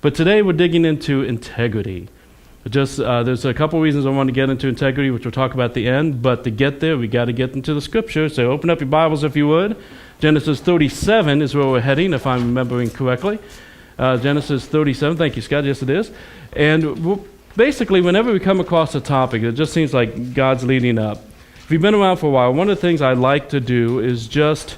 But today we're digging into integrity. There's a couple reasons I want to get into integrity, which we'll talk about at the end. But to get there, we got to get into the scripture. So open up your Bibles if you would. Genesis 37 is where we're heading, if I'm remembering correctly. Genesis 37. Thank you, Scott. Yes, it is. And basically, whenever we come across a topic, it just seems like God's leading up. If you've been around for a while, one of the things I like to do is just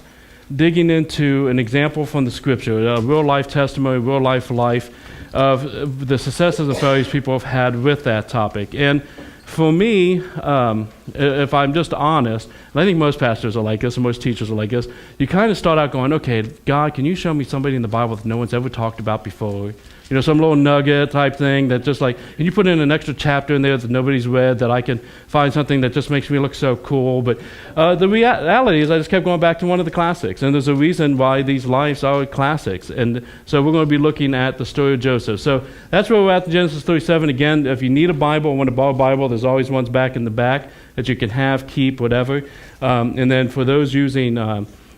digging into an example from the scripture, a real-life testimony, real-life life of the successes and failures people have had with that topic. And for me, if I'm just honest, and I think most pastors are like this and most teachers are like this, you kind of start out going, okay, God, can you show me somebody in the Bible that no one's ever talked about before? You know, some little nugget type thing that just like, can you put in an extra chapter in there that nobody's read, that I can find something that just makes me look so cool? But the reality is I just kept going back to one of the classics, and there's a reason why these lives are classics. And so we're going to be looking at the story of Joseph. So that's where we're at in Genesis 37. Again, if you need a Bible, want to borrow a Bible, there's always ones back in the back that you can have, keep, whatever. And then for those using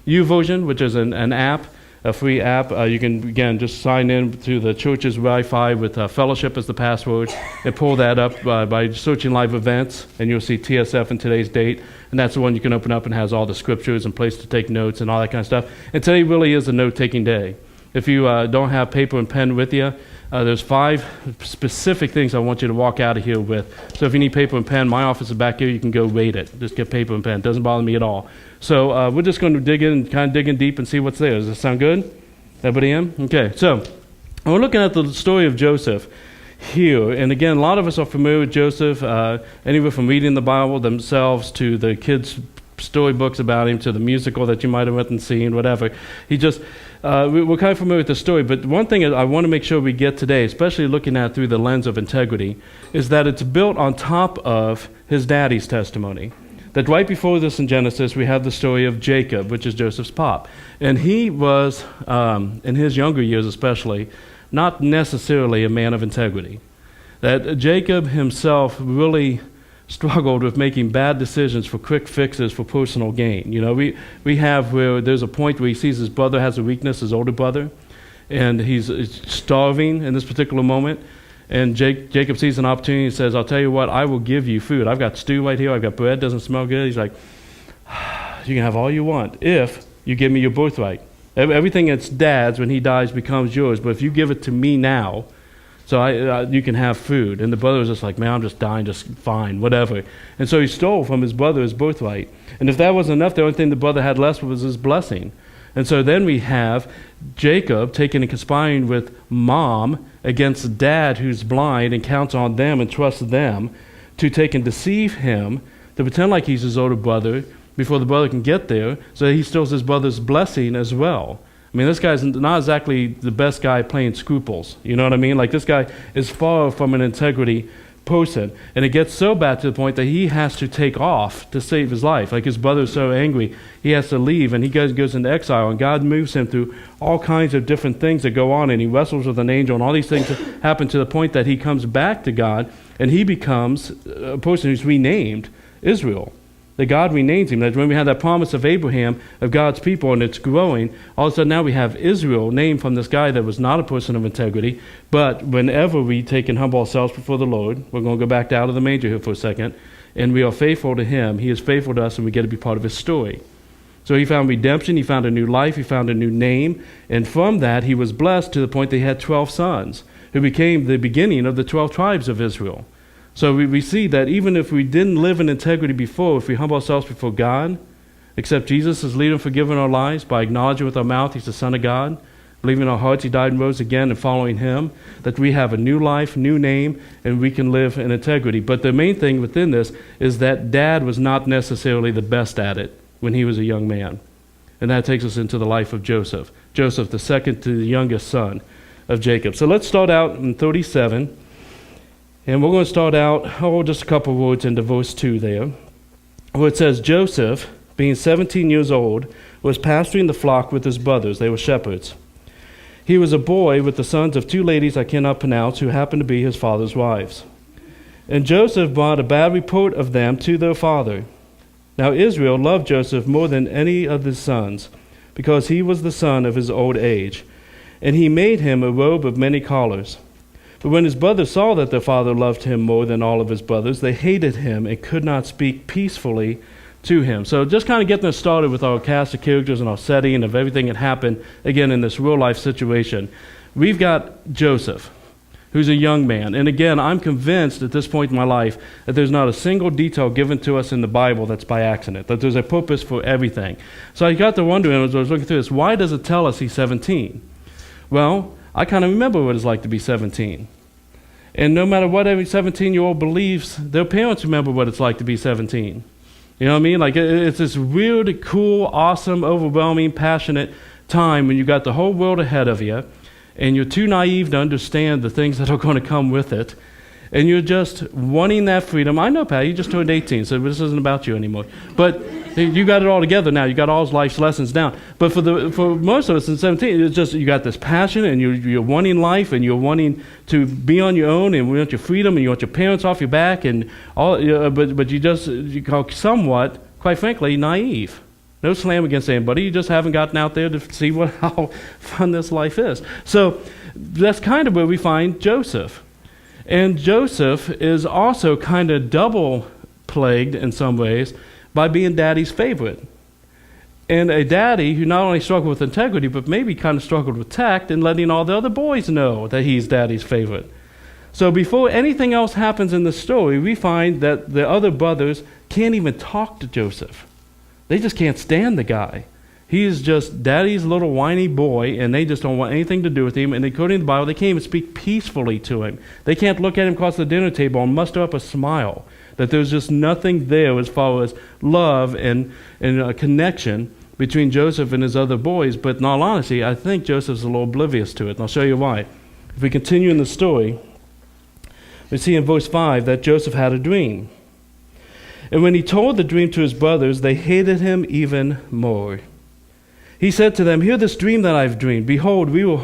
YouVersion, which is an app, a free app, you can, again, just sign in through the church's Wi-Fi with fellowship as the password and pull that up by searching live events, and you'll see TSF and today's date, and that's the one you can open up and has all the scriptures and place to take notes and all that kind of stuff. And today really is a note-taking day. If you don't have paper and pen with you, there's 5 specific things I want you to walk out of here with. So if you need paper and pen, my office is back here. You can go rate it. Just get paper and pen. It doesn't bother me at all. So we're just going to dig in and kind of dig in deep and see what's there. Does that sound good? Everybody in? Okay. So we're looking at the story of Joseph here. And again, a lot of us are familiar with Joseph, anywhere from reading the Bible themselves to the kids' storybooks about him to the musical that you might have went and seen, whatever. He just... we're kind of familiar with the story, but one thing I want to make sure we get today, especially looking at it through the lens of integrity, is that it's built on top of his daddy's testimony. That right before this in Genesis, we have the story of Jacob, which is Joseph's pop. And he was, in his younger years especially, not necessarily a man of integrity. That Jacob himself really struggled with making bad decisions for quick fixes for personal gain. You know, we have where there's a point where he sees his brother has a weakness, his older brother, and he's starving in this particular moment. And Jacob sees an opportunity and says, I'll tell you what, I will give you food. I've got stew right here. I've got bread. Doesn't smell good. He's like, you can have all you want if you give me your birthright. Everything that's dad's when he dies becomes yours. But if you give it to me now, so you can have food. And the brother was just like, man, I'm just dying, just fine, whatever. And so he stole from his brother his birthright. And if that wasn't enough, the only thing the brother had left was his blessing. And so then we have Jacob taking and conspiring with mom against dad who's blind and counts on them and trusts them to take and deceive him, to pretend like he's his older brother before the brother can get there, so that he steals his brother's blessing as well. I mean, this guy's not exactly the best guy playing scruples. You know what I mean? Like, this guy is far from an integrity person. And it gets so bad to the point that he has to take off to save his life. Like, his brother's so angry, he has to leave, and he goes into exile. And God moves him through all kinds of different things that go on, and he wrestles with an angel, and all these things happen to the point that he comes back to God, and he becomes a person who's renamed Israel. That God renames him. That when we have that promise of Abraham, of God's people, and it's growing, all of a sudden now we have Israel named from this guy that was not a person of integrity. But whenever we take and humble ourselves before the Lord, we're going to go back out of the manger here for a second, and we are faithful to him, he is faithful to us, and we get to be part of his story. So he found redemption, he found a new life, he found a new name, and from that he was blessed to the point that he had 12 sons, who became the beginning of the 12 tribes of Israel. So we see that even if we didn't live in integrity before, if we humble ourselves before God, accept Jesus as leader and forgiver in our lives, by acknowledging with our mouth he's the Son of God, believing in our hearts he died and rose again, and following him, that we have a new life, new name, and we can live in integrity. But the main thing within this is that dad was not necessarily the best at it when he was a young man. And that takes us into the life of Joseph. Joseph, the second to the youngest son of Jacob. So let's start out in 37. And we're going to start out, just a couple words into verse 2 there, where it says, Joseph, being 17 years old, was pasturing the flock with his brothers. They were shepherds. He was a boy with the sons of 2 ladies I cannot pronounce, who happened to be his father's wives. And Joseph brought a bad report of them to their father. Now Israel loved Joseph more than any of his sons, because he was the son of his old age. and he made him a robe of many colors. But when his brothers saw that their father loved him more than all of his brothers, they hated him and could not speak peacefully to him. So just kind of getting us started with our cast of characters and our setting of everything that happened, again, in this real-life situation. We've got Joseph, who's a young man. And again, I'm convinced at this point in my life that there's not a single detail given to us in the Bible that's by accident, that there's a purpose for everything. So I got to wondering, as I was looking through this, why does it tell us he's 17? Well, I kind of remember what it's like to be 17. And no matter what every 17-year-old believes, their parents remember what it's like to be 17. You know what I mean? Like, it's this weird, cool, awesome, overwhelming, passionate time when you got the whole world ahead of you, and you're too naive to understand the things that are going to come with it, and you're just wanting that freedom. I know, Pat, you just turned 18, so this isn't about you anymore. But you got it all together now. You got all life's lessons down. But for most of us in 17, it's just you got this passion, and you're wanting life, and you're wanting to be on your own, and you want your freedom, and you want your parents off your back, and all. But you are somewhat, quite frankly, naive. No slam against anybody. You just haven't gotten out there to see how fun this life is. So that's kind of where we find Joseph. And Joseph is also kind of double plagued in some ways by being daddy's favorite. And a daddy who not only struggled with integrity, but maybe kind of struggled with tact and letting all the other boys know that he's daddy's favorite. So before anything else happens in the story, we find that the other brothers can't even talk to Joseph. They just can't stand the guy. He is just daddy's little whiny boy, and they just don't want anything to do with him. And according to the Bible, they can't even speak peacefully to him. They can't look at him across the dinner table and muster up a smile. That there's just nothing there as far as love and a connection between Joseph and his other boys. But in all honesty, I think Joseph's a little oblivious to it, and I'll show you why. If we continue in the story, we see in verse 5 that Joseph had a dream. And when he told the dream to his brothers, they hated him even more. He said to them, "Hear this dream that I've dreamed. Behold, we were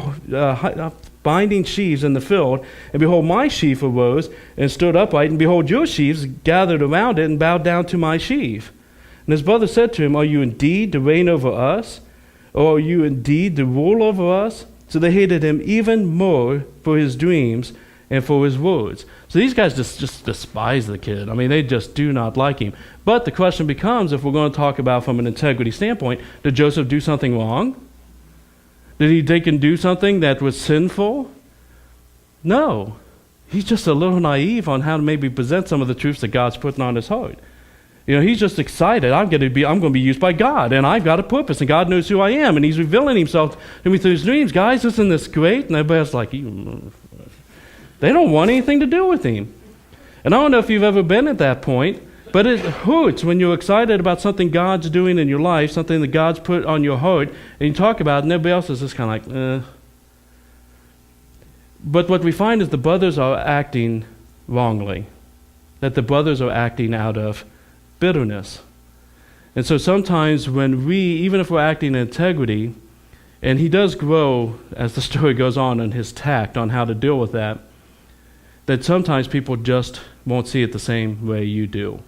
binding sheaves in the field, and behold, my sheaf arose and stood upright, and behold, your sheaves gathered around it and bowed down to my sheaf." And his brother said to him, "Are you indeed to reign over us? Or are you indeed to rule over us?" So they hated him even more for his dreams and for his words. So these guys just despise the kid. I mean, they just do not like him. But the question becomes, if we're going to talk about from an integrity standpoint, did Joseph do something wrong? Did he take and do something that was sinful? No. He's just a little naive on how to maybe present some of the truths that God's putting on his heart. You know, he's just excited. I'm going to be used by God, and I've got a purpose, and God knows who I am, and he's revealing himself to me through his dreams. Guys, isn't this great? And everybody's like, they don't want anything to do with him. And I don't know if you've ever been at that point, but it hurts when you're excited about something God's doing in your life, something that God's put on your heart, and you talk about it, and everybody else is just kind of like, But what we find is the brothers are acting wrongly, that the brothers are acting out of bitterness. And so sometimes when even if we're acting in integrity, and he does grow as the story goes on in his tact on how to deal with that sometimes people just won't see it the same way you do.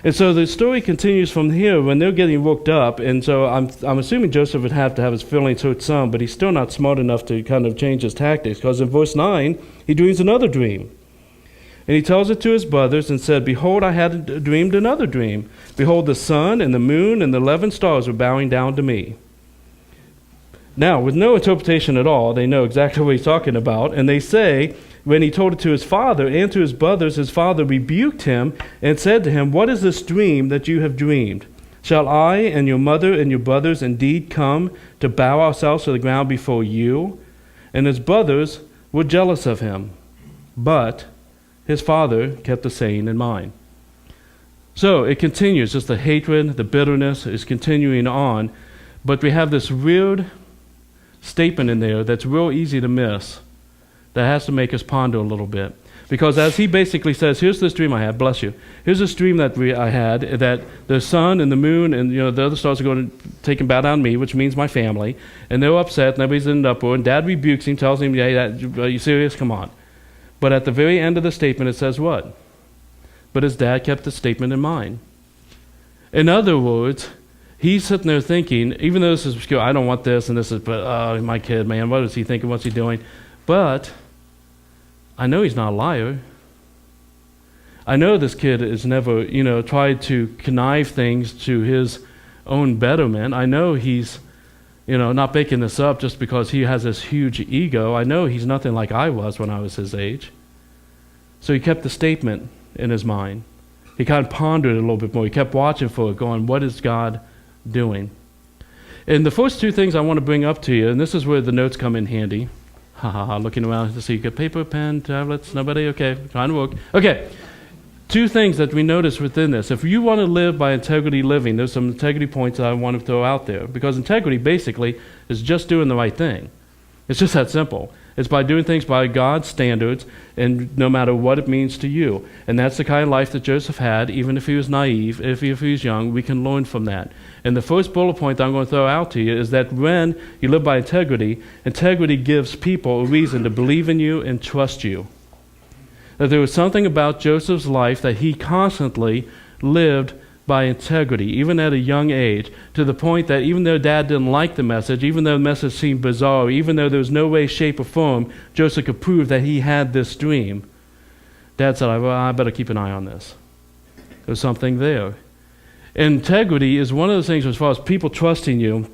And so the story continues from here when they're getting worked up, and so I'm assuming Joseph would have to have his feelings hurt some, but he's still not smart enough to kind of change his tactics, because in verse 9, he dreams another dream. And he tells it to his brothers and said, "Behold, I had dreamed another dream. Behold, the sun and the moon and the 11 stars were bowing down to me." Now, with no interpretation at all, they know exactly what he's talking about, and they say, when he told it to his father and to his brothers, his father rebuked him and said to him, "What is this dream that you have dreamed? Shall I and your mother and your brothers indeed come to bow ourselves to the ground before you?" And his brothers were jealous of him, but his father kept the saying in mind. So it continues, just the hatred, the bitterness is continuing on, but we have this weird statement in there that's real easy to miss, that has to make us ponder a little bit. Because as he basically says, here's this dream I had, bless you. Here's this dream that I had, that the sun and the moon and the other stars are going to take and bow down to me, which means my family. And they're upset, and everybody's in an uproar. And Dad rebukes him, tells him, "Hey, are you serious? Come on." But at the very end of the statement, it says what? But his dad kept the statement in mind. In other words, He's sitting there thinking, even though this is obscure, I don't want this and this is, but my kid, man, what is he thinking? What's he doing? But I know he's not a liar. I know this kid has never, tried to connive things to his own betterment. I know he's, not making this up just because he has this huge ego. I know he's nothing like I was when I was his age. So he kept the statement in his mind. He kind of pondered it a little bit more. He kept watching for it, going, what is God doing? And the first two things I want to bring up to you, and this is where the notes come in handy. Looking around to see, you got paper, pen, tablets, nobody? Okay, trying to work. Okay, two things that we notice within this. If you want to live by integrity living, there's some integrity points that I want to throw out there. Because integrity basically is just doing the right thing. It's just that simple. It's by doing things by God's standards, and no matter what it means to you. And that's the kind of life that Joseph had, even if he was naive, if he was young, we can learn from that. And the first bullet point that I'm going to throw out to you is that when you live by integrity, integrity gives people a reason to believe in you and trust you. That there was something about Joseph's life that he constantly lived by integrity, even at a young age, to the point that even though Dad didn't like the message, even though the message seemed bizarre, even though there was no way, shape, or form Joseph could prove that he had this dream, Dad said, I better keep an eye on this. There's something there. Integrity is one of those things, as far as people trusting you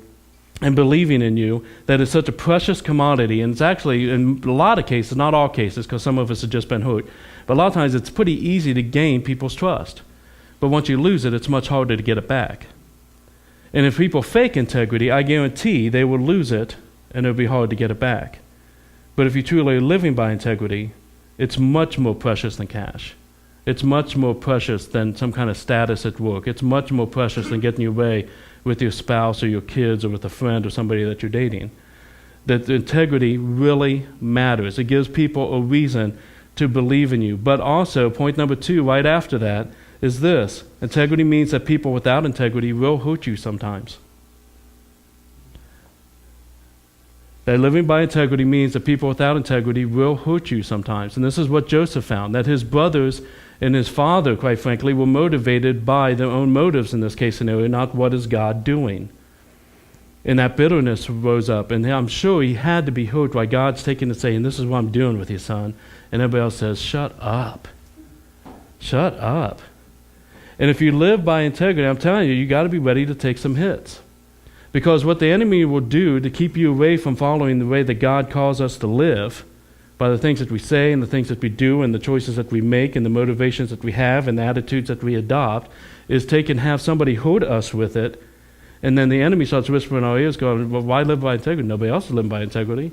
and believing in you, that is such a precious commodity. And it's actually, in a lot of cases, not all cases, because some of us have just been hurt, but a lot of times it's pretty easy to gain people's trust. But once you lose it, it's much harder to get it back. And if people fake integrity, I guarantee they will lose it, and it'll be hard to get it back. But if you truly are living by integrity, it's much more precious than cash. It's much more precious than some kind of status at work. It's much more precious than getting your way with your spouse or your kids or with a friend or somebody that you're dating. That integrity really matters. It gives people a reason to believe in you. But also, point number 2, right after that, is this. Integrity means that people without integrity will hurt you sometimes. That living by integrity means that people without integrity will hurt you sometimes. And this is what Joseph found, that his brothers and his father, quite frankly, were motivated by their own motives in this case scenario, not what is God doing. And that bitterness rose up, and I'm sure he had to be hurt by God's taking and saying, this is what I'm doing with you, son. And everybody else says, shut up. Shut up. And if you live by integrity, I'm telling you, you got to be ready to take some hits. Because what the enemy will do to keep you away from following the way that God calls us to live, by the things that we say and the things that we do and the choices that we make and the motivations that we have and the attitudes that we adopt, is take and have somebody hurt us with it, and then the enemy starts whispering in our ears going, well, why live by integrity? Nobody else is living by integrity.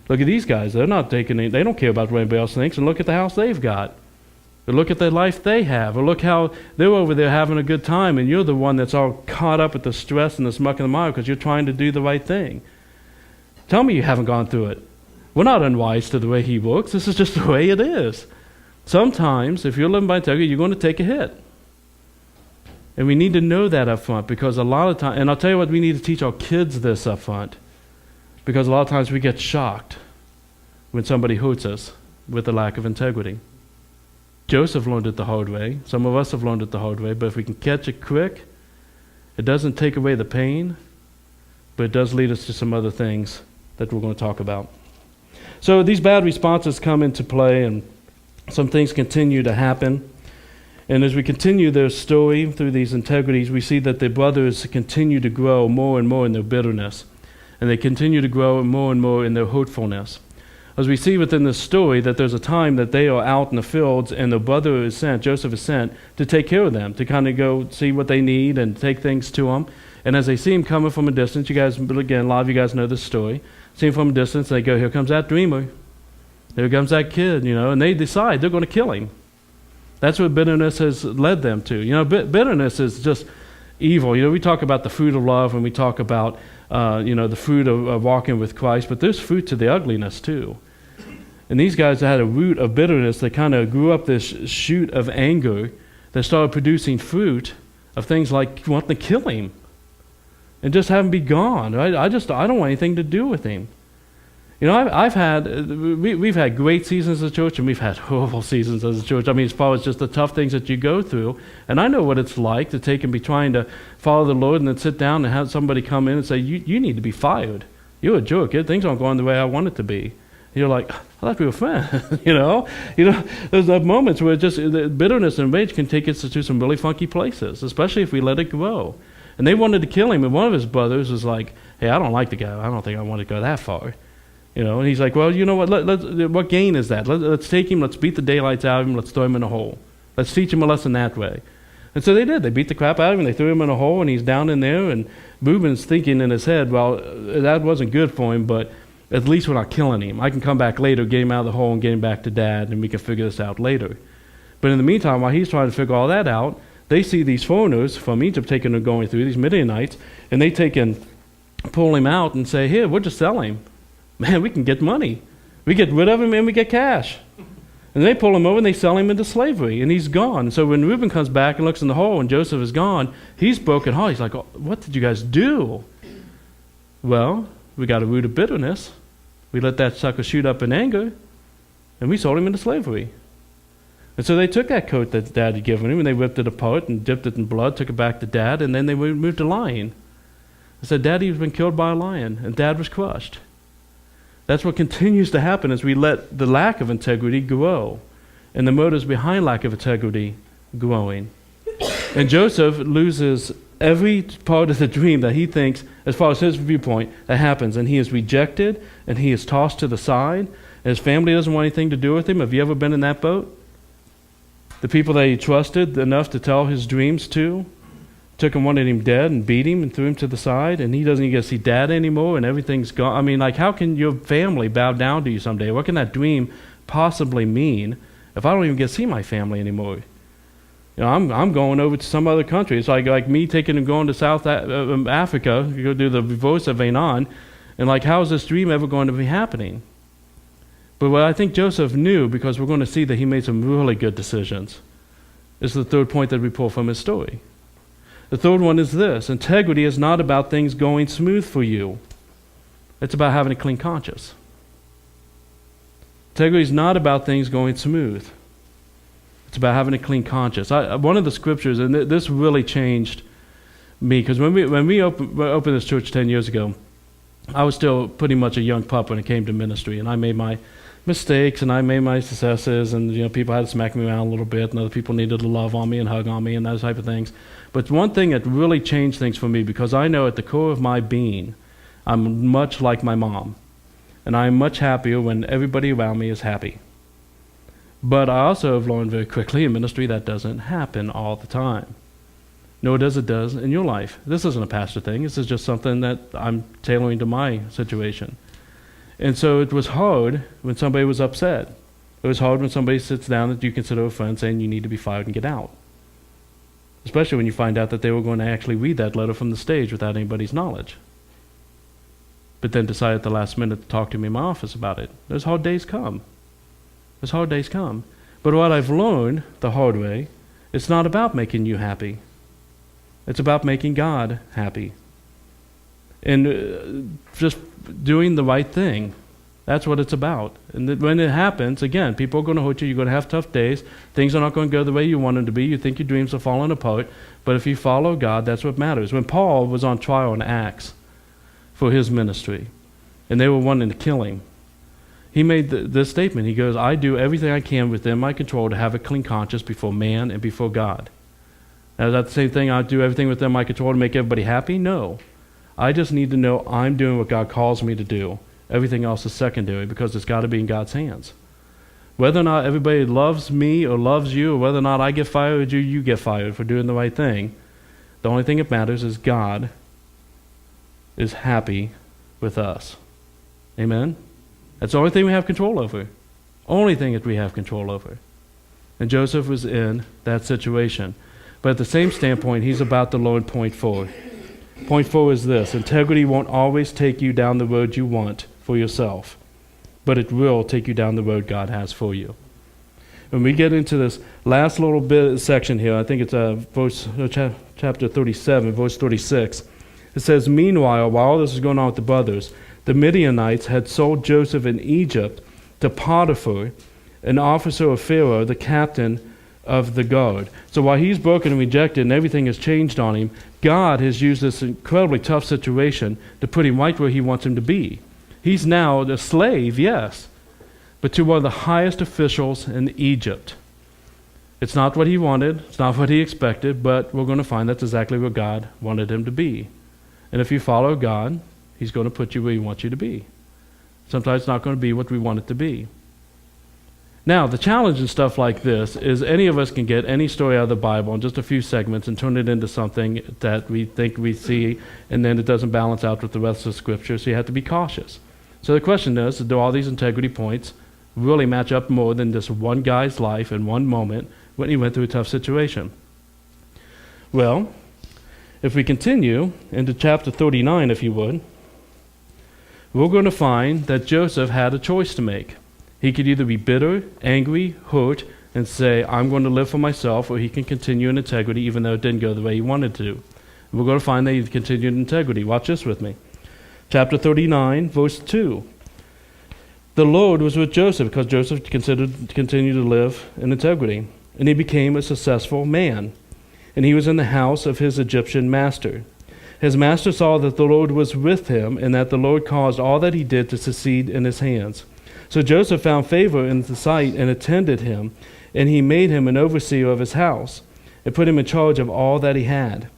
Look at these guys. They're not taking any, they don't care about what anybody else thinks, and look at the house they've got. Or look at the life they have. Or look how they're over there having a good time, and you're the one that's all caught up with the stress and the muck and the mire because you're trying to do the right thing. Tell me you haven't gone through it. We're not unwise to the way he works. This is just the way it is. Sometimes, if you're living by integrity, you're going to take a hit. And we need to know that up front, because a lot of times, and I'll tell you what, we need to teach our kids this up front, because a lot of times we get shocked when somebody hurts us with a lack of integrity. Joseph learned it the hard way. Some of us have learned it the hard way, but if we can catch it quick, it doesn't take away the pain, but it does lead us to some other things that we're going to talk about. So these bad responses come into play, and some things continue to happen. And as we continue their story through these integrities, we see that the brothers continue to grow more and more in their bitterness, and they continue to grow more and more in their hurtfulness. As we see within this story, that there's a time that they are out in the fields, and their brother is sent, Joseph is sent, to take care of them, to kind of go see what they need and take things to them. And as they see him coming from a distance, you guys, again, a lot of you guys know this story, see him from a distance, they go, here comes that dreamer. Here comes that kid, and they decide they're going to kill him. That's what bitterness has led them to. Bitterness is just evil. We talk about the fruit of love, and we talk about, the fruit of walking with Christ, but there's fruit to the ugliness too. And these guys had a root of bitterness that kind of grew up this shoot of anger that started producing fruit of things like wanting to kill him and just have him be gone. Right? I don't want anything to do with him. You know, we've had great seasons as a church, and we've had horrible seasons as a church. I mean, as far as just the tough things that you go through. And I know what it's like to take and be trying to follow the Lord and then sit down and have somebody come in and say, you need to be fired. You're a jerk. Things aren't going the way I want it to be. You're like, I thought we were friends. you know, there's moments where just the bitterness and rage can take us to some really funky places, especially if we let it grow. And they wanted to kill him, and one of his brothers was like, hey, I don't like the guy. I don't think I want to go that far. You know, and he's like, well, you know what? What gain is that? Let's take him. Let's beat the daylights out of him. Let's throw him in a hole. Let's teach him a lesson that way. And so they did. They beat the crap out of him. They threw him in a hole, and he's down in there. And Reuben's thinking in his head, well, that wasn't good for him, but at least we're not killing him. I can come back later, get him out of the hole, and get him back to Dad, and we can figure this out later. But in the meantime, while he's trying to figure all that out, they see these foreigners from Egypt taking and going through, these Midianites, and they take and pull him out and say, here, we'll just sell him. Man, we can get money. We get rid of him and we get cash. And they pull him over and they sell him into slavery, and he's gone. So when Reuben comes back and looks in the hole and Joseph is gone, he's broken heart. He's like, oh, what did you guys do? Well, we got a root of bitterness. We let that sucker shoot up in anger, and we sold him into slavery. And so they took that coat that Dad had given him, and they ripped it apart and dipped it in blood, took it back to Dad, and then they moved to lying. They said, Daddy's been killed by a lion, and Dad was crushed. That's what continues to happen as we let the lack of integrity grow, and the motives behind lack of integrity growing. And Joseph loses every part of the dream that he thinks, as far as his viewpoint, that happens, and he is rejected, and he is tossed to the side, and his family doesn't want anything to do with him. Have you ever been in that boat? The people that he trusted enough to tell his dreams to took and wanted him dead and beat him and threw him to the side, and he doesn't even get to see Dad anymore, and everything's gone. I mean, like, how can your family bow down to you someday? What can that dream possibly mean if I don't even get to see my family anymore? You know, I'm going over to some other country. It's like me taking and going to South Africa. You go do the reverse of Venan, and like, how is this dream ever going to be happening? But what I think Joseph knew, because we're going to see that he made some really good decisions, is the third point that we pull from his story. The third one is this: integrity is not about things going smooth for you. It's about having a clean conscience. Integrity is not about things going smooth. It's about having a clean conscience. One of the scriptures, and this really changed me, because when we opened this church 10 years ago, I was still pretty much a young pup when it came to ministry, and I made my mistakes and I made my successes, and people had to smack me around a little bit, and other people needed to love on me and hug on me and those type of things. But one thing that really changed things for me, because I know at the core of my being, I'm much like my mom, and I'm much happier when everybody around me is happy. But I also have learned very quickly in ministry that doesn't happen all the time. Nor does it in your life. This isn't a pastor thing. This is just something that I'm tailoring to my situation. And so it was hard when somebody was upset. It was hard when somebody sits down that you consider a friend saying you need to be fired and get out. Especially when you find out that they were going to actually read that letter from the stage without anybody's knowledge. But then decide at the last minute to talk to me in my office about it. Those hard days come. Those hard days come. But what I've learned the hard way, it's not about making you happy. It's about making God happy. And just doing the right thing. That's what it's about. And when it happens, again, people are going to hurt you. You're going to have tough days. Things are not going to go the way you want them to be. You think your dreams are falling apart. But if you follow God, that's what matters. When Paul was on trial in Acts for his ministry, and they were wanting to kill him, he made this statement. He goes, I do everything I can within my control to have a clean conscience before man and before God. Now, is that the same thing? I do everything within my control to make everybody happy? No. I just need to know I'm doing what God calls me to do. Everything else is secondary, because it's got to be in God's hands. Whether or not everybody loves me or loves you, or whether or not I get fired or you get fired for doing the right thing, the only thing that matters is God is happy with us. Amen? That's the only thing we have control over. Only thing that we have control over. And Joseph was in that situation. But at the same standpoint, he's about to learn point 4. Point 4 is this: integrity won't always take you down the road you want for yourself, but it will take you down the road God has for you. When we get into this last little bit section here, I think it's chapter 37, verse 36. It says, meanwhile, while all this is going on with the brothers, The Midianites had sold Joseph in Egypt to Potiphar, an officer of Pharaoh, the captain of the guard. So while he's broken and rejected and everything has changed on him, God has used this incredibly tough situation to put him right where he wants him to be. He's now a slave, yes, but to one of the highest officials in Egypt. It's not what he wanted, it's not what he expected, but we're going to find that's exactly where God wanted him to be. And if you follow God, he's going to put you where he wants you to be. Sometimes it's not going to be what we want it to be. Now, the challenge in stuff like this is any of us can get any story out of the Bible in just a few segments and turn it into something that we think we see, and then it doesn't balance out with the rest of the Scripture, so you have to be cautious. So the question is, do all these integrity points really match up more than just one guy's life in one moment when he went through a tough situation? Well, if we continue into chapter 39, if you would, we're going to find that Joseph had a choice to make. He could either be bitter, angry, hurt, and say, I'm going to live for myself, or he can continue in integrity even though it didn't go the way he wanted to. And we're going to find that he continued in integrity. Watch this with me. Chapter 39, verse 2. The Lord was with Joseph because Joseph considered to continue to live in integrity. And he became a successful man. And he was in the house of his Egyptian master. His master saw that the Lord was with him, and that the Lord caused all that he did to succeed in his hands. So Joseph found favor in the sight and attended him, and he made him an overseer of his house, and put him in charge of all that he had.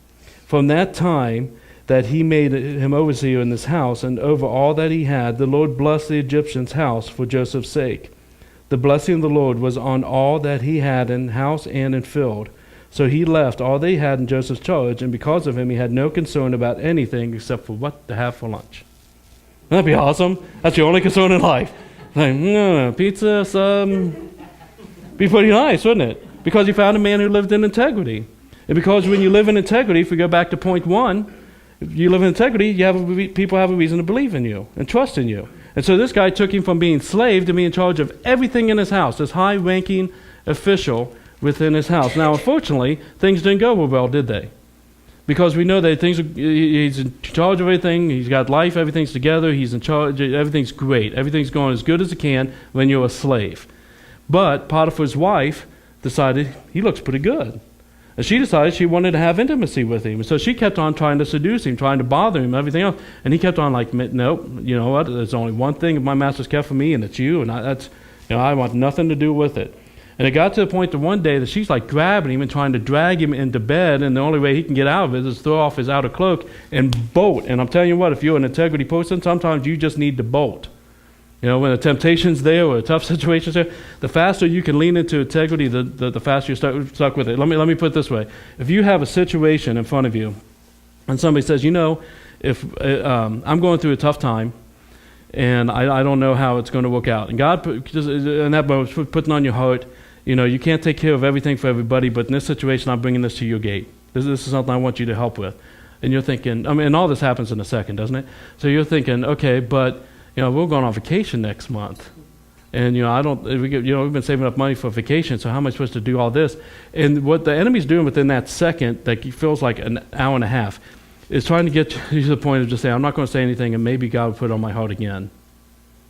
From that time that he made him overseer in his house, and over all that he had, the Lord blessed the Egyptian's house for Joseph's sake. The blessing of the Lord was on all that he had in house and in field. So he left all they had in Joseph's charge, and because of him he had no concern about anything except for what to have for lunch. That'd be awesome. That's your only concern in life. Like, no, pizza, be pretty nice, wouldn't it? Because you found a man who lived in integrity. And because when you live in integrity, if we go back to point 1, if you live in integrity, people have a reason to believe in you and trust in you. And so this guy took him from being slave to being in charge of everything in his house, this high-ranking official within his house. Now, unfortunately, things didn't go well, did they? Because we know that he's in charge of everything, he's got life, everything's together, he's in charge, everything's great, everything's going as good as it can when you're a slave. But Potiphar's wife decided he looks pretty good. And she decided she wanted to have intimacy with him. So she kept on trying to seduce him, trying to bother him, everything else. And he kept on like, nope, you know what, there's only one thing my master's kept for me, and it's you, and I want nothing to do with it. And it got to the point that one day that she's like grabbing him and trying to drag him into bed, and the only way he can get out of it is throw off his outer cloak and bolt. And I'm telling you what, if you're an integrity person, sometimes you just need to bolt. You know, when a temptation's there or a tough situation's there, the faster you can lean into integrity, the faster you're stuck with it. Let me put it this way. If you have a situation in front of you, and somebody says, you know, if I'm going through a tough time, and I don't know how it's going to work out. And God, in that moment, putting on your heart, you know, you can't take care of everything for everybody, but in this situation, I'm bringing this to your gate. This is something I want you to help with. And you're thinking, I mean, and all this happens in a second, doesn't it? So you're thinking, okay, but, you know, we're going on vacation next month. And, you know, we've been saving up money for vacation, so how am I supposed to do all this? And what the enemy's doing within that second, that feels like an hour and a half, is trying to get you to the point of just saying, I'm not going to say anything, and maybe God will put it on my heart again.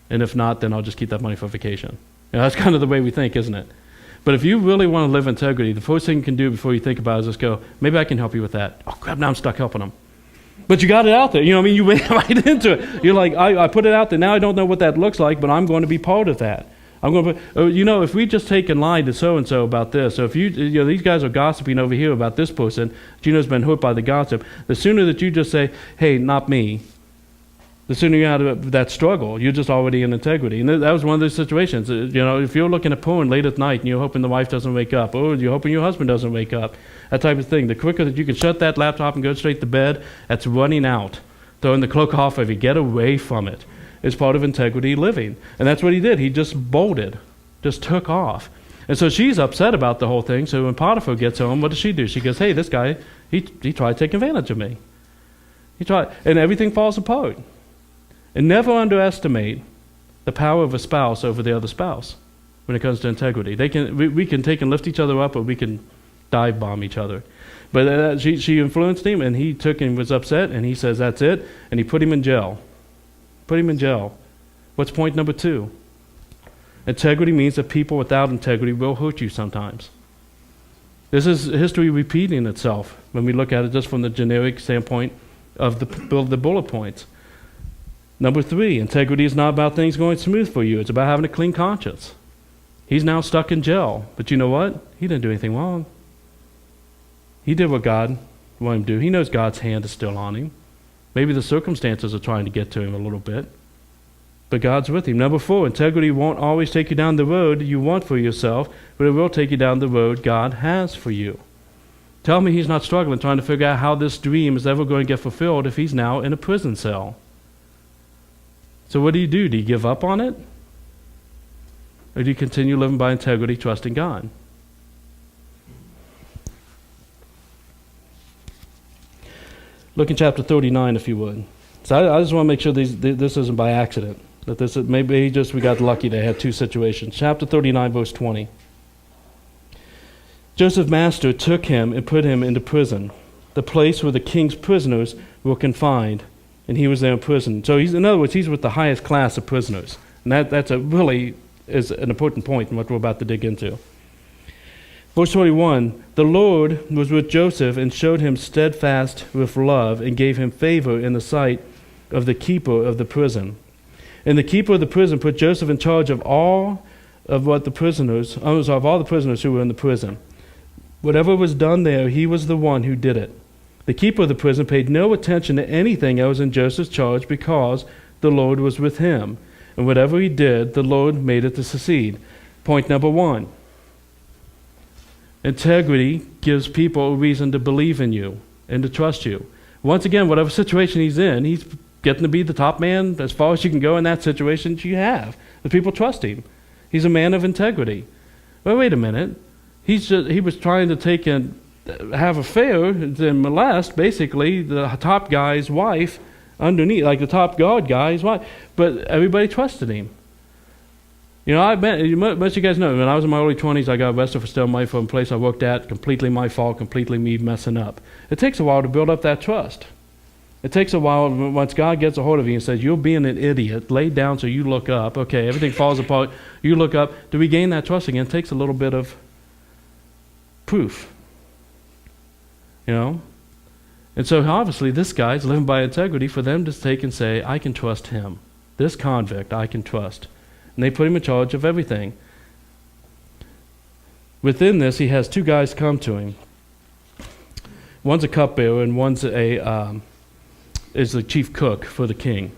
And if not, then I'll just keep that money for vacation. You know, that's kind of the way we think, isn't it? But if you really want to live integrity, the first thing you can do before you think about it is just go, maybe I can help you with that. Oh, crap, now I'm stuck helping them. But you got it out there. You know what I mean? You went right into it. You're like, I put it out there. Now I don't know what that looks like, but I'm going to be part of that. I'm going to put, you know, if we just take and lie to so-and-so about this, so if you know, these guys are gossiping over here about this person, Gino's been hurt by the gossip, the sooner that you just say, hey, not me, the sooner you're out of that struggle, you're just already in integrity. And that was one of those situations. You know, if you're looking at porn late at night and you're hoping the wife doesn't wake up, or you're hoping your husband doesn't wake up, that type of thing, the quicker that you can shut that laptop and go straight to bed, that's running out. Throwing the cloak off of you, get away from it. It's part of integrity living. And that's what he did. He just bolted, just took off. And so she's upset about the whole thing. So when Potiphar gets home, what does she do? She goes, hey, this guy, he tried to take advantage of me. He tried, and everything falls apart. And never underestimate the power of a spouse over the other spouse when it comes to integrity. We can take and lift each other up, or we can dive bomb each other. But she influenced him, and he took and was upset, and he says, that's it, and he put him in jail. Put him in jail. What's point number 2? Integrity means that people without integrity will hurt you sometimes. This is history repeating itself when we look at it just from the generic standpoint of the bullet points. Number 3, integrity is not about things going smooth for you. It's about having a clean conscience. He's now stuck in jail. But you know what? He didn't do anything wrong. He did what God wanted him to do. He knows God's hand is still on him. Maybe the circumstances are trying to get to him a little bit. But God's with him. Number 4, integrity won't always take you down the road you want for yourself, but it will take you down the road God has for you. Tell me he's not struggling trying to figure out how this dream is ever going to get fulfilled if he's now in a prison cell. So what do you do? Do you give up on it? Or do you continue living by integrity, trusting God? Look in chapter 39, if you would. So I just want to make sure this isn't by accident. That this is, maybe just we got lucky they had 2 situations. Chapter 39, verse 20. Joseph's master took him and put him into prison, the place where the king's prisoners were confined, and he was there in prison. So in other words, he's with the highest class of prisoners. And that's really is an important point in what we're about to dig into. Verse 21, the Lord was with Joseph and showed him steadfast with love and gave him favor in the sight of the keeper of the prison. And the keeper of the prison put Joseph in charge of all the prisoners who were in the prison. Whatever was done there, he was the one who did it. The keeper of the prison paid no attention to anything that was in Joseph's charge because the Lord was with him. And whatever he did, the Lord made it to succeed. Point number 1. Integrity gives people a reason to believe in you and to trust you. Once again, whatever situation he's in, he's getting to be the top man as far as you can go in that situation you have. The people trust him. He's a man of integrity. Well, wait a minute. He was trying to take and have affair and molest basically the top guy's wife underneath, like the top guard guy's wife. But everybody trusted him. You know, most of you guys know, when I was in my early 20s, I got arrested for stealing money from a place I worked at. Completely my fault, completely me messing up. It takes a while to build up that trust. It takes a while, once God gets a hold of you and says, you're being an idiot, lay down so you look up. Okay, everything falls apart, you look up. To regain that trust again, it takes a little bit of proof. You know? And so obviously this guy's living by integrity for them to take and say, I can trust him. This convict, I can trust. And they put him in charge of everything. Within this, he has 2 guys come to him. One's a cupbearer and one's is the chief cook for the king.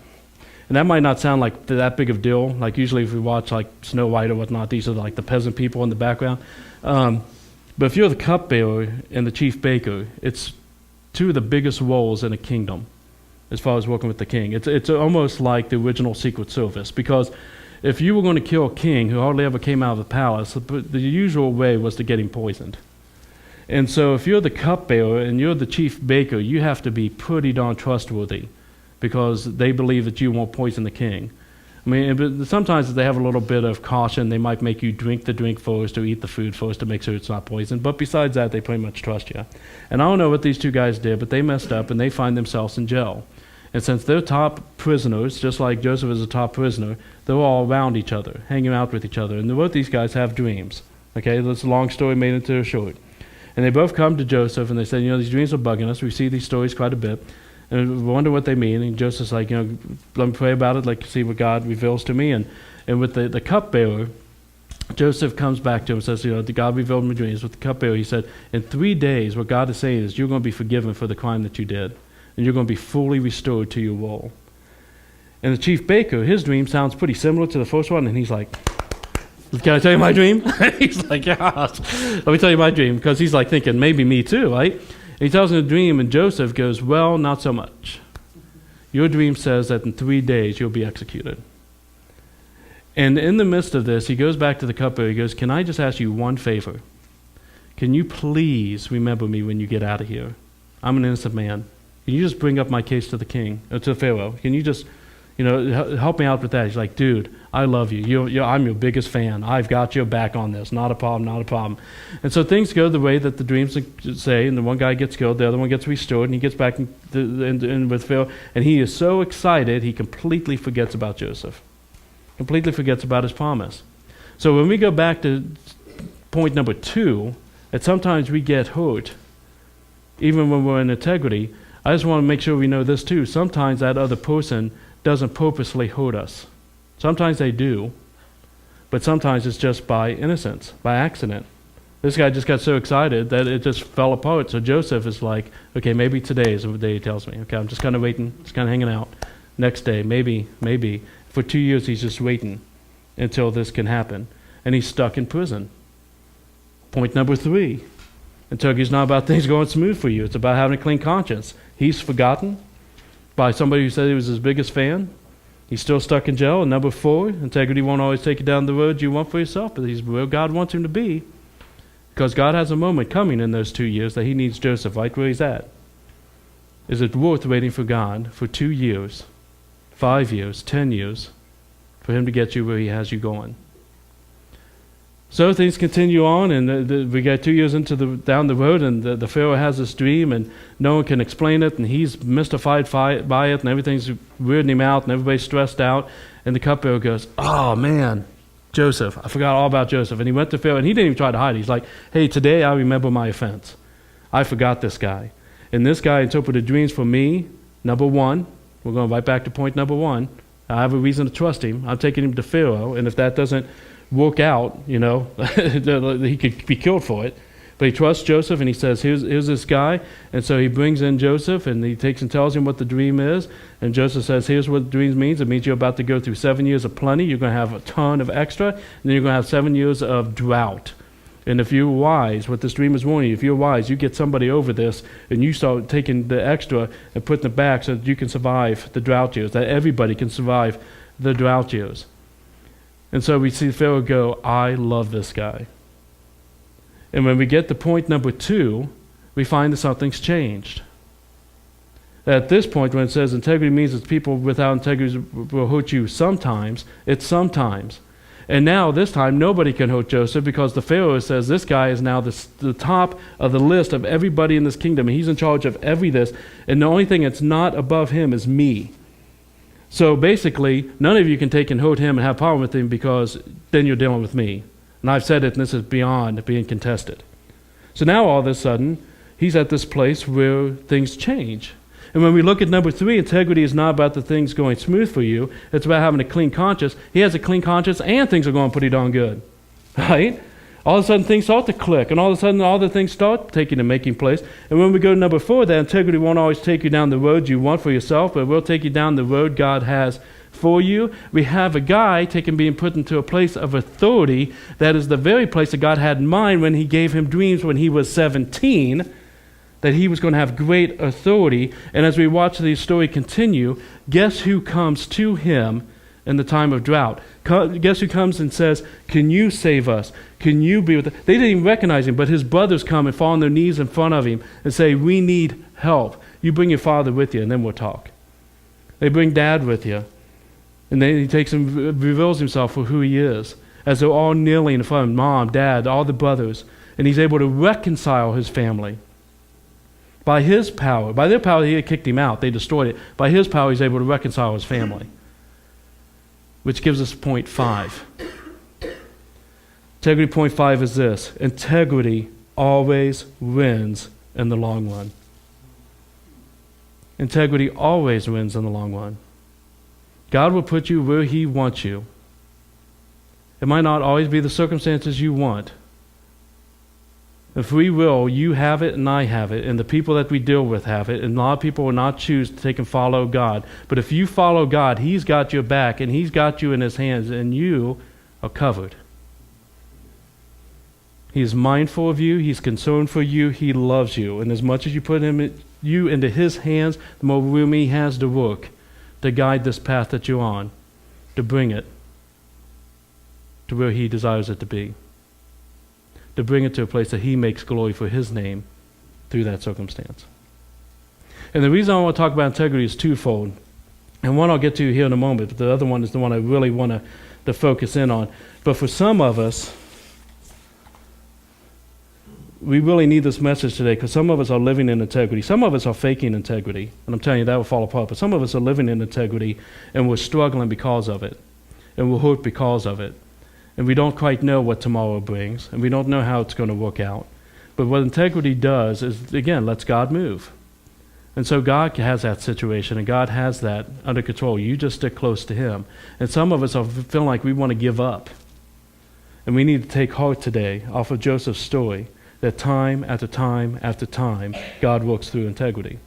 And that might not sound like that big of a deal. Like usually if we watch like Snow White or whatnot, these are like the peasant people in the background. But if you're the cupbearer and the chief baker, it's 2 of the biggest roles in a kingdom as far as working with the king. It's almost like the original Secret Service, because if you were going to kill a king who hardly ever came out of the palace, the usual way was to get him poisoned. And so if you're the cupbearer and you're the chief baker, you have to be pretty darn trustworthy because they believe that you won't poison the king. I mean, sometimes if they have a little bit of caution, they might make you drink the drink first or eat the food first to make sure it's not poisoned. But besides that, they pretty much trust you. And I don't know what these 2 guys did, but they messed up and they find themselves in jail. And since they're top prisoners, just like Joseph is a top prisoner, they're all around each other, hanging out with each other. And both these guys have dreams. Okay, that's a long story made into a short. And they both come to Joseph and they say, you know, these dreams are bugging us. We see these stories quite a bit. And we wonder what they mean. And Joseph's like, you know, let me pray about it, like see what God reveals to me. And with the cupbearer, Joseph comes back to him and says, you know, God revealed my dreams. With the cupbearer, he said, in 3 days, what God is saying is you're going to be forgiven for the crime that you did. And you're going to be fully restored to your role. And the chief baker, his dream sounds pretty similar to the first one. And he's like, can I tell you my dream? He's like, yeah, let me tell you my dream. Because he's like thinking, maybe me too, right? And he tells him the dream, and Joseph goes, well, not so much. Your dream says that in 3 days you'll be executed. And in the midst of this, he goes back to the cupbearer. He goes, can I just ask you one favor? Can you please remember me when you get out of here? I'm an innocent man. Can you just bring up my case to the king, or to Pharaoh? Can you just, help me out with that. He's like, dude, I love you. I'm your biggest fan. I've got your back on this. Not a problem, not a problem. And so things go the way that the dreams say, and the one guy gets killed, the other one gets restored, and he gets back in with Pharaoh, and he is so excited, he completely forgets about Joseph. Completely forgets about his promise. So when we go back to point number 2, that sometimes we get hurt, even when we're in integrity. I just want to make sure we know this too. Sometimes that other person doesn't purposely hurt us. Sometimes they do, but sometimes it's just by innocence, by accident. This guy just got so excited that it just fell apart. So Joseph is like, okay, maybe today is the day he tells me. Okay, I'm just kind of waiting, just kind of hanging out. Next day, maybe. For 2 years, he's just waiting until this can happen. And he's stuck in prison. Point number 3. Integrity is not about things going smooth for you. It's about having a clean conscience. He's forgotten by somebody who said he was his biggest fan. He's still stuck in jail. And number 4, integrity won't always take you down the road you want for yourself, but he's where God wants him to be. Because God has a moment coming in those 2 years that he needs Joseph right where he's at. Is it worth waiting for God for 2 years, 5 years, 10 years, for him to get you where he has you going? So things continue on, and we get 2 years down the road, and the Pharaoh has this dream, and no one can explain it, and he's mystified by it, and everything's weirding him out, and everybody's stressed out. And the cupbearer goes, "Oh man, Joseph, I forgot all about Joseph." And he went to Pharaoh, and he didn't even try to hide it. He's like, "Hey, today I remember my offense. I forgot this guy, and this guy interpreted dreams for me. Number 1, we're going right back to point number 1. I have a reason to trust him. I'm taking him to Pharaoh, and if that doesn't work out, he could be killed for it. But he trusts Joseph, and he says, here's this guy. And so he brings in Joseph, and he takes and tells him what the dream is. And Joseph says, here's what the dream means. It means you're about to go through 7 years of plenty. You're going to have a ton of extra. And then you're going to have 7 years of drought. And if you're wise, what this dream is warning you, if you're wise, you get somebody over this, and you start taking the extra and putting it back so that you can survive the drought years, that everybody can survive the drought years. And so we see Pharaoh go, I love this guy. And when we get to point number 2, we find that something's changed. At this point, when it says integrity means that people without integrity will hurt you sometimes, it's sometimes. And now, this time, nobody can hurt Joseph because the Pharaoh says this guy is now the top of the list of everybody in this kingdom. And he's in charge of every this. And the only thing that's not above him is me. So basically, none of you can take and hurt him and have power with him because then you're dealing with me. And I've said it, and this is beyond being contested. So now all of a sudden, he's at this place where things change. And when we look at number 3, integrity is not about the things going smooth for you. It's about having a clean conscience. He has a clean conscience, and things are going pretty darn good. Right? All of a sudden, things start to click, and all of a sudden, all the things start taking and making place. And when we go to number 4, that integrity won't always take you down the road you want for yourself, but it will take you down the road God has for you. We have a guy being put into a place of authority that is the very place that God had in mind when he gave him dreams when he was 17, that he was going to have great authority. And as we watch the story continue, guess who comes to him in the time of drought? Guess who comes and says, can you save us? Can you be with us? They didn't even recognize him, but his brothers come and fall on their knees in front of him and say, we need help. You bring your father with you, and then we'll talk. They bring dad with you. And then he takes and reveals himself for who he is, as they're all kneeling in front of mom, dad, all the brothers. And he's able to reconcile his family. By his power, by their power, he had kicked him out. They destroyed it. By his power, he's able to reconcile his family. Which gives us point 5. Integrity point 5 is this. Integrity always wins in the long run. Integrity always wins in the long run. God will put you where he wants you. It might not always be the circumstances you want. In free will, you have it and I have it, and the people that we deal with have it, and a lot of people will not choose to take and follow God. But if you follow God, he's got your back, and he's got you in his hands, and you are covered. He is mindful of you, he's concerned for you, he loves you. And as much as you put you into his hands, the more room he has to work, to guide this path that you're on, to bring it to where he desires it to be. To bring it to a place that he makes glory for his name through that circumstance. And the reason I want to talk about integrity is twofold. And one I'll get to here in a moment, but the other one is the one I really want to focus in on. But for some of us, we really need this message today because some of us are living in integrity. Some of us are faking integrity. And I'm telling you, that will fall apart. But some of us are living in integrity, and we're struggling because of it. And we're hurt because of it. And we don't quite know what tomorrow brings. And we don't know how it's going to work out. But what integrity does is, again, lets God move. And so God has that situation, and God has that under control. You just stick close to Him. And some of us are feeling like we want to give up. And we need to take heart today off of Joseph's story, that time after time after time, God works through integrity,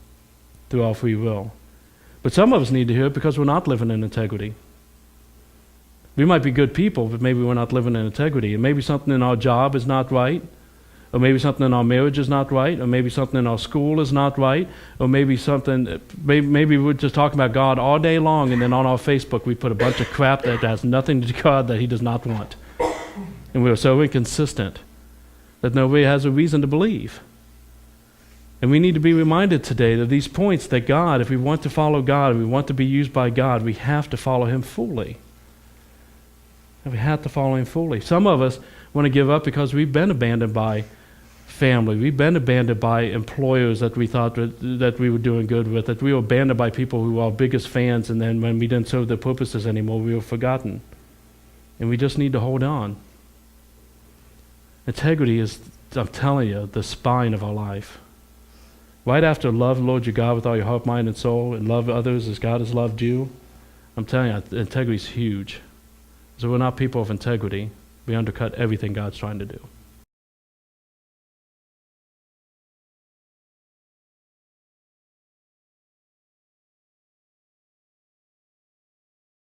through our free will. But some of us need to hear it because we're not living in integrity. We might be good people, but maybe we're not living in integrity. And maybe something in our job is not right, or maybe something in our marriage is not right, or maybe something in our school is not right, or maybe we're just talking about God all day long, and then on our Facebook we put a bunch of crap that has nothing to do with God that He does not want. And we're so inconsistent that nobody has a reason to believe. And we need to be reminded today that these points that God, if we want to follow God, if we want to be used by God, we have to follow Him fully. And we have to follow Him fully. Some of us want to give up because we've been abandoned by family. We've been abandoned by employers that we thought that we were doing good with, that we were abandoned by people who were our biggest fans, and then when we didn't serve their purposes anymore, we were forgotten. And we just need to hold on. Integrity is, I'm telling you, the spine of our life. Right after love the Lord your God with all your heart, mind, and soul, and love others as God has loved you, I'm telling you, integrity is huge. So we're not people of integrity. We undercut everything God's trying to do.